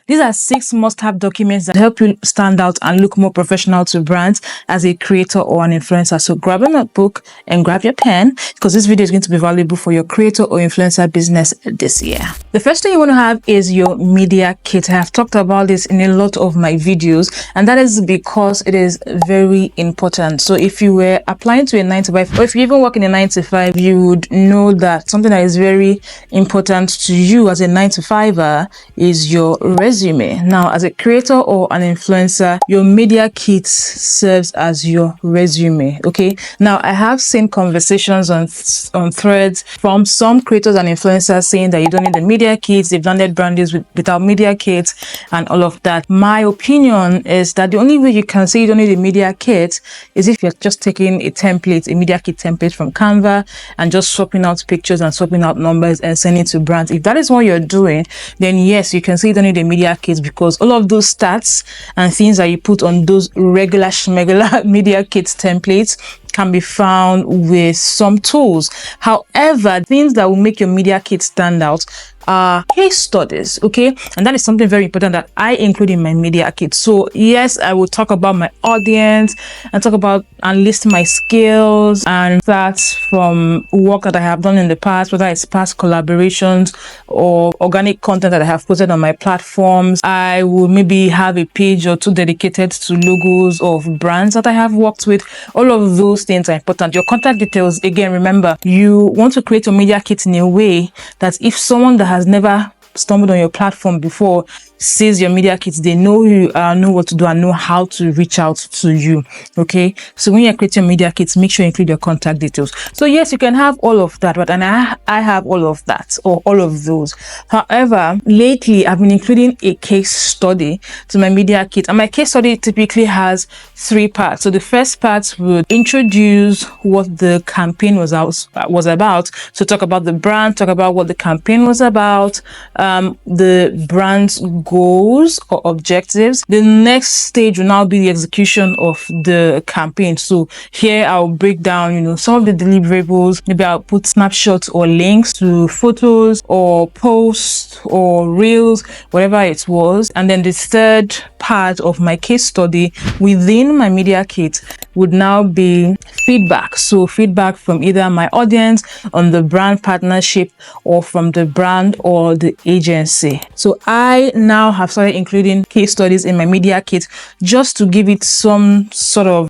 These are 6 must-have documents that help you stand out and look more professional to brands as a creator or an influencer. So grab a notebook and grab your pen, because this video is going to be valuable for your creator or influencer business this year. The first thing you want to have is your media kit. I have talked about this in a lot of my videos, and that is because it is very important. So if you were applying to a 9-to-5, or if you even work in a 9-to-5, you would know that something that is very important to you as a 9-to-5er is your resume. Now, as a creator or an influencer, your media kit serves as your resume. Okay. Now, I have seen conversations on threads from some creators and influencers saying that you don't need the media kits, they've landed brand deals without media kits and all of that. My opinion is that the only way you can say you don't need a media kit is if you're just taking a template, a media kit template from Canva, and just swapping out pictures and swapping out numbers and sending it to brands. If that is what you're doing, then yes, you can say you don't need a media kit, because all of those stats and things that you put on those regular schmegular media kit templates can be found with some tools. However, things that will make your media kit stand out are case studies, okay? And that is something very important that I include in my media kit. So yes, I will talk about my audience and talk about and list my skills and stats from work that I have done in the past, whether it's past collaborations or organic content that I have posted on my platforms. I will maybe have a page or two dedicated to logos of brands that I have worked with. All of those things are important. Your contact details, again, remember, you want to create your media kit in a way that if someone that has never stumbled on your platform before sees your media kits, they know who you are, know what to do, and know how to reach out to you. Okay, so when you're creating media kits, make sure you include your contact details. So yes, you can have all of that, but I have all of that, or all of those. However, lately I've been including a case study to my media kit, and my case study typically has 3 parts. So the first part would introduce what the campaign was about. So talk about the brand, talk about what the campaign was about, the brand's goals or objectives. The next stage will now be the execution of the campaign. So here I'll break down, some of the deliverables. Maybe I'll put snapshots or links to photos or posts or reels, whatever it was. And then the third part of my case study within my media kit would now be feedback. So feedback from either my audience on the brand partnership or from the brand or the agency. So I now have started including case studies in my media kit just to give it some sort of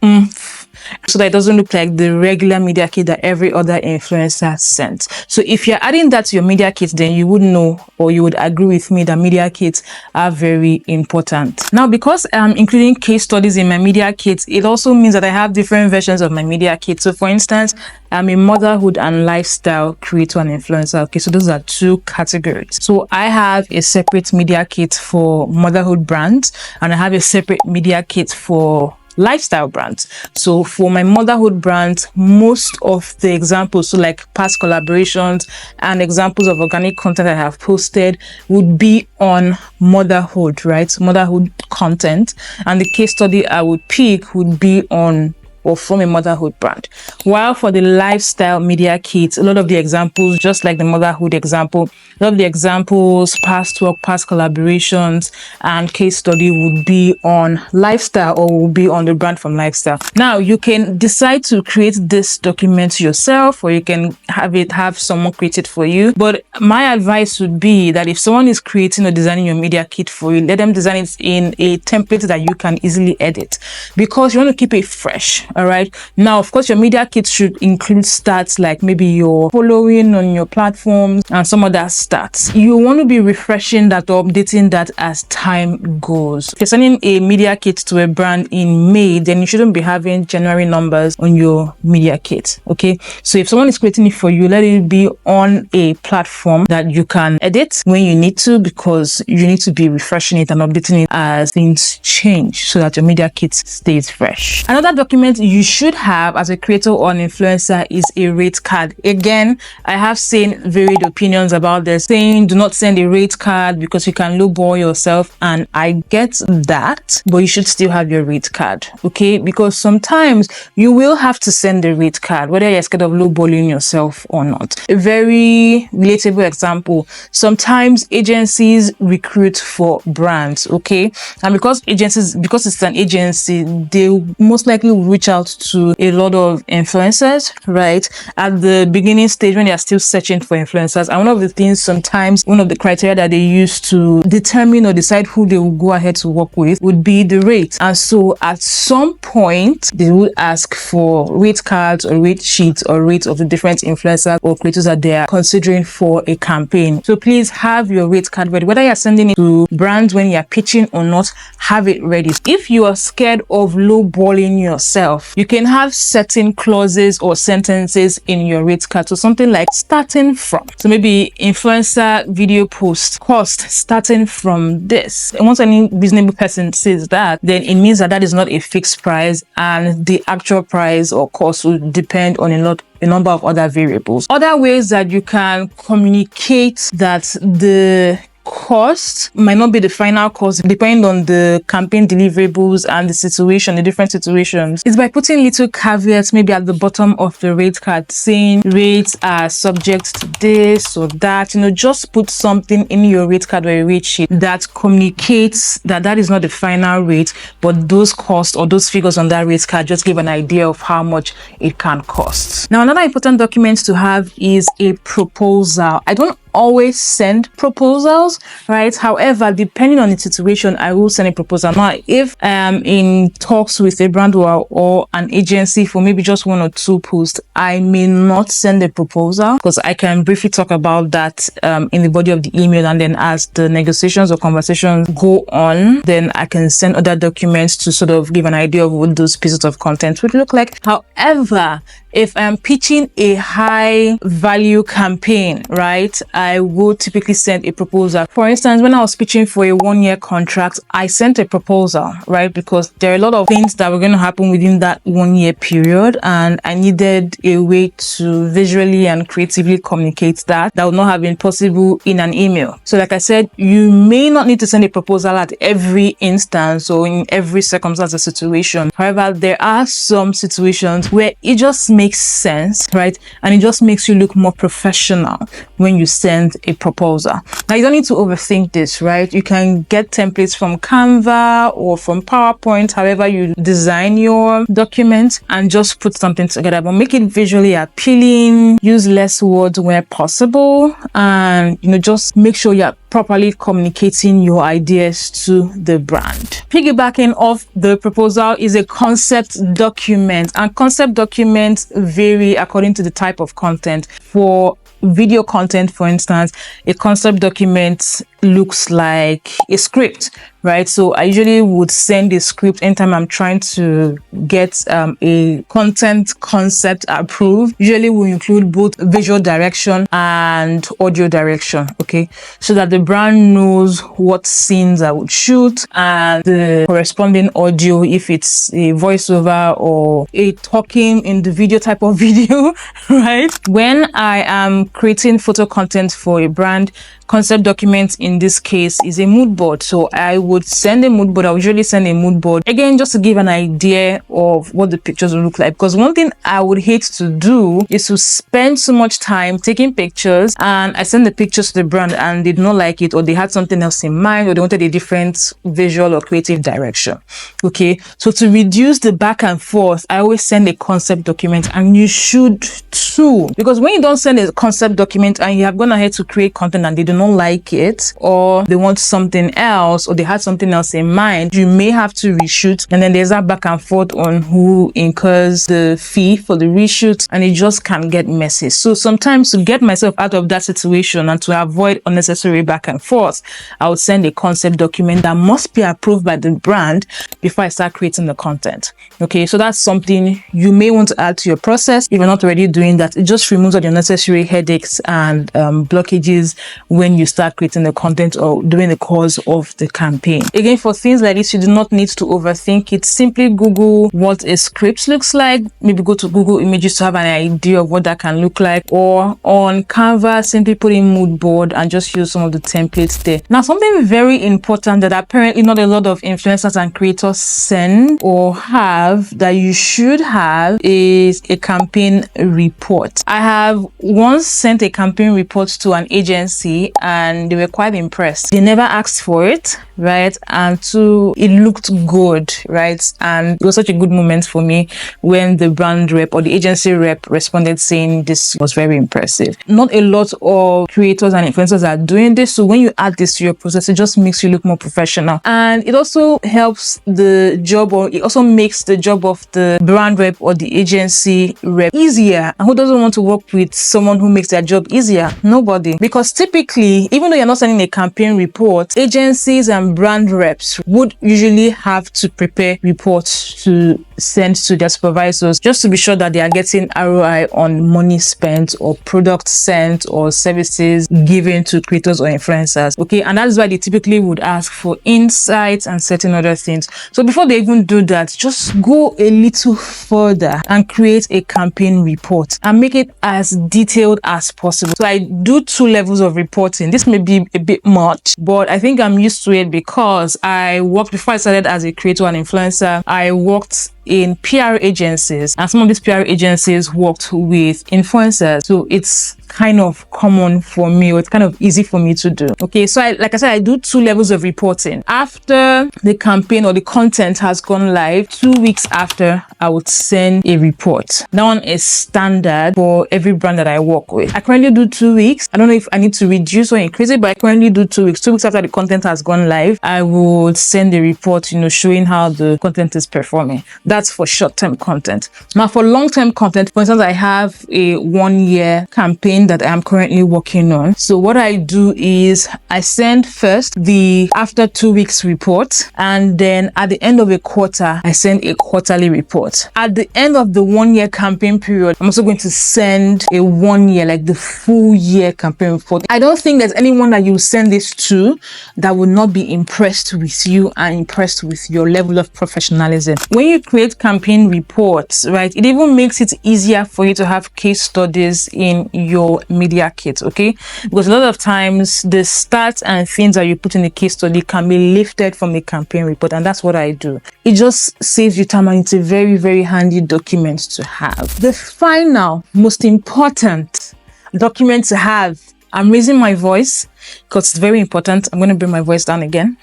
so that it doesn't look like the regular media kit that every other influencer sends. So if you're adding that to your media kit, then you would know, or you would agree with me, that media kits are very important. Now, because I'm including case studies in my media kit, it also means that I have different versions of my media kit. So for instance, I'm a motherhood and lifestyle creator and influencer. Okay, so those are 2 categories. So I have a separate media kit for motherhood brands, and I have a separate media kit for lifestyle brands. So for my motherhood brand, most of the examples, so like past collaborations and examples of organic content I have posted, would be on motherhood, right? Motherhood content. And the case study I would pick would be on or from a motherhood brand. While for the lifestyle media kit, a lot of the examples, just like the motherhood example, a lot of the examples, past work, past collaborations, and case study would be on lifestyle or will be on the brand from lifestyle. Now, you can decide to create this document yourself, or you can have someone create it for you. But my advice would be that if someone is creating or designing your media kit for you, let them design it in a template that you can easily edit, because you want to keep it fresh. All right. Now, of course, your media kit should include stats like maybe your following on your platforms and some other stats. You want to be refreshing that or updating that as time goes. If you're sending a media kit to a brand in May, then you shouldn't be having January numbers on your media kit. Okay. So if someone is creating it for you, let it be on a platform that you can edit when you need to, because you need to be refreshing it and updating it as things change so that your media kit stays fresh. Another document you should have as a creator or an influencer is a rate card. Again, I have seen varied opinions about this, saying do not send a rate card because you can lowball yourself, and I get that, but you should still have your rate card, okay? Because sometimes you will have to send a rate card, whether you're scared of lowballing yourself or not. A very relatable example, sometimes agencies recruit for brands, okay? And because it's an agency, they most likely will reach out to a lot of influencers, right? At the beginning stage when they are still searching for influencers. And one of the things, sometimes one of the criteria that they use to determine or decide who they will go ahead to work with would be the rate. And so at some point, they would ask for rate cards or rate sheets or rates of the different influencers or creators that they are considering for a campaign. So please have your rate card ready. Whether you're sending it to brands when you're pitching or not, have it ready. If you are scared of lowballing yourself, you can have certain clauses or sentences in your rate card. So something like starting from. So maybe influencer video post cost starting from this. And once any reasonable person says that, then it means that that is not a fixed price, and the actual price or cost will depend on a number of other variables. Other ways that you can communicate that the cost might not be the final cost, depending on the campaign deliverables and the situation, the different situations, is by putting little caveats maybe at the bottom of the rate card, saying rates are subject to this or that. Just put something in your rate card or a rate sheet that communicates that that is not the final rate, but those costs or those figures on that rate card just give an idea of how much it can cost. Now, another important document to have is a proposal. I don't always send proposals, right? However, depending on the situation, I will send a proposal. Now, if I'm in talks with a brand or an agency for maybe just 1 or 2 posts, I may not send a proposal because I can briefly talk about that in the body of the email, and then as the negotiations or conversations go on, then I can send other documents to sort of give an idea of what those pieces of content would look like. However, if I'm pitching a high value campaign, right, I would typically send a proposal. For instance, when I was pitching for a 1-year contract, I sent a proposal, right, because there are a lot of things that were going to happen within that 1-year period, and I needed a way to visually and creatively communicate that would not have been possible in an email. So like I said, you may not need to send a proposal at every instance or in every circumstance or situation. However, there are some situations where it just makes sense, right? And it just makes you look more professional when you send a proposal. Now, you don't need to overthink this, right? You can get templates from Canva or from PowerPoint, however you design your document, and just put something together, but make it visually appealing, use less words where possible, and just make sure you're properly communicating your ideas to the brand. Piggybacking off the proposal is a concept document, and concept documents vary according to the type of content. For video content, for instance, a concept document looks like a script, right? So I usually would send a script anytime I'm trying to get a content concept approved. Usually will include both visual direction and audio direction, okay? So that the brand knows what scenes I would shoot and the corresponding audio, if it's a voiceover or a talking in the video type of video, right? When I am creating photo content for a brand, concept document in this case is a mood board. So I would send a mood board. I usually send a mood board again just to give an idea of what the pictures will look like, because one thing I would hate to do is to spend so much time taking pictures and I send the pictures to the brand and they do not like it, or they had something else in mind, or they wanted a different visual or creative direction. Okay, so to reduce the back and forth, I always send a concept document, and you should too, because when you don't send a concept document and you have gone ahead to create content and they do not like it, or they want something else, or they had something else in mind, you may have to reshoot, and then there's that back and forth on who incurs the fee for the reshoot, and it just can get messy. So sometimes, to get myself out of that situation and to avoid unnecessary back and forth, I would send a concept document that must be approved by the brand before I start creating the content. Okay, so that's something you may want to add to your process if you're not already doing that. It just removes all the unnecessary headache headaches and blockages when you start creating the content or during the course of the campaign. Again, for things like this, you do not need to overthink it. Simply Google what a script looks like. Maybe go to Google Images to have an idea of what that can look like, or on Canva, simply put in mood board and just use some of the templates there. Now, something very important that apparently not a lot of influencers and creators send or have that you should have is a campaign report. I have once sent a campaign report to an agency and they were quite impressed. They never asked for it, right? And two, it looked good, right? And it was such a good moment for me when the brand rep or the agency rep responded saying this was very impressive. Not a lot of creators and influencers are doing this, so when you add this to your process, it just makes you look more professional, and it also helps the job, or it also makes the job of the brand rep or the agency rep easier. And who doesn't want to work with someone who makes their job easier? Nobody. Because typically, even though you're not sending a campaign report, agencies and brand reps would usually have to prepare reports to send to their supervisors just to be sure that they are getting ROI on money spent or products sent or services given to creators or influencers. Okay, and that's why they typically would ask for insights and certain other things. So before they even do that, just go a little further and create a campaign report and make it as detailed as possible. So I do 2 levels of reporting. This may be a bit much, but I think I'm used to it because I worked before I started as a creator and influencer. I worked in PR agencies, and some of these PR agencies worked with influencers, so it's kind of common for me, or it's kind of easy for me to do. Okay, so like I said, I do 2 levels of reporting. After the campaign or the content has gone live, 2 weeks after, I would send a report. That one is standard for every brand that I work with. I currently do 2 weeks. I don't know if I need to reduce or increase it, but I currently do 2 weeks. 2 weeks after the content has gone live, I would send a report, showing how the content is performing. That's for short-term content. Now, for long-term content, for instance, I have a 1-year campaign that I'm currently working on. So what I do is I send first the after 2 weeks report, and then at the end of a quarter, I send a quarterly report. At the end of the 1-year campaign period, I'm also going to send a 1-year, like the full year campaign report. I don't think there's anyone that you send this to that will not be impressed with you and impressed with your level of professionalism. When you create campaign reports, right, it even makes it easier for you to have case studies in your media kit, okay? Because a lot of times the stats and things that you put in the case study can be lifted from the campaign report, and that's what I do. It just saves you time, and it's a very, very handy document to have. The final, most important document to have, I'm raising my voice because it's very important. I'm going to bring my voice down again.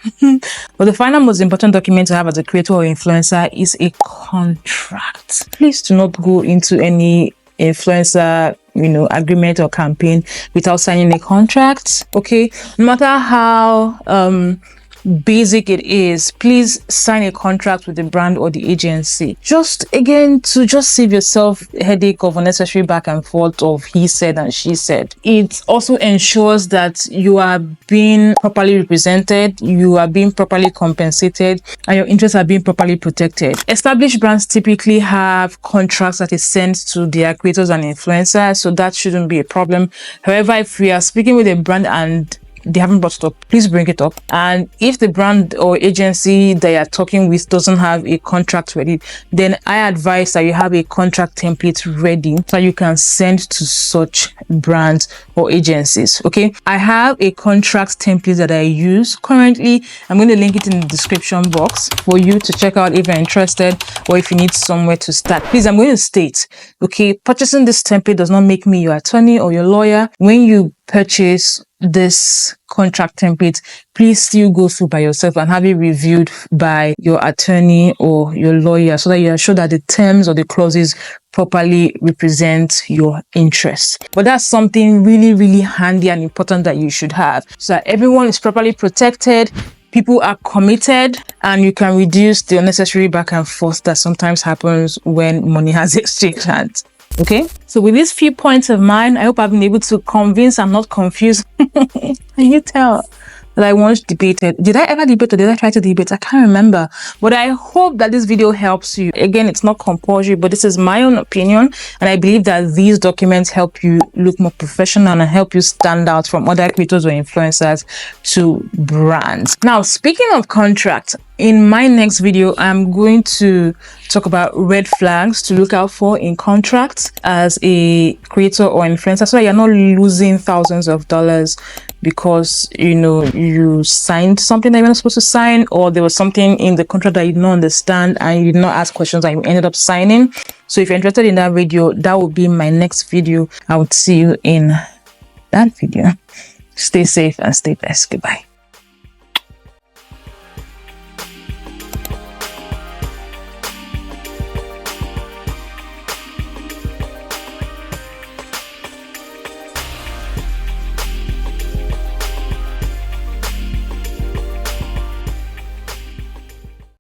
But the final most important document to have as a creator or influencer is a contract. Please do not go into any influencer agreement or campaign without signing a contract. Okay, no matter how basic it is, please sign a contract with the brand or the agency. Just again, to just save yourself a headache of unnecessary back and forth of he said and she said. It also ensures that you are being properly represented, you are being properly compensated, and your interests are being properly protected. Established brands typically have contracts that is sent to their creators and influencers, so that shouldn't be a problem. However, if we are speaking with a brand and they haven't brought it up, please bring it up. And if the brand or agency that you're talking with doesn't have a contract ready, then I advise that you have a contract template ready so you can send to such brands or agencies. Okay, I have a contract template that I use currently. I'm going to link it in the description box for you to check out if you're interested or if you need somewhere to start. Please, I'm going to state, okay, purchasing this template does not make me your attorney or your lawyer. When you purchase this contract template, please still go through by yourself and have it reviewed by your attorney or your lawyer so that you are sure that the terms or the clauses properly represent your interests. But that's something really, really handy and important that you should have so that everyone is properly protected, people are committed, and you can reduce the unnecessary back and forth that sometimes happens when money has exchanged hands. Okay, so with these few points of mine, I hope I've been able to convince and not confuse. Can you tell? that I once debated. Did I ever debate or did I try to debate? I can't remember. But I hope that this video helps you. Again, it's not compulsory, but this is my own opinion. And I believe that these documents help you look more professional and help you stand out from other creators or influencers to brands. Now, speaking of contracts, in my next video, I'm going to talk about red flags to look out for in contracts as a creator or influencer, so that you're not losing thousands of dollars because, you know, you signed something that you're not supposed to sign, or there was something in the contract that you did not understand and you did not ask questions and you ended up signing. So if you're interested in that video, that will be my next video. I will see you in that video. Stay safe and stay blessed. Goodbye.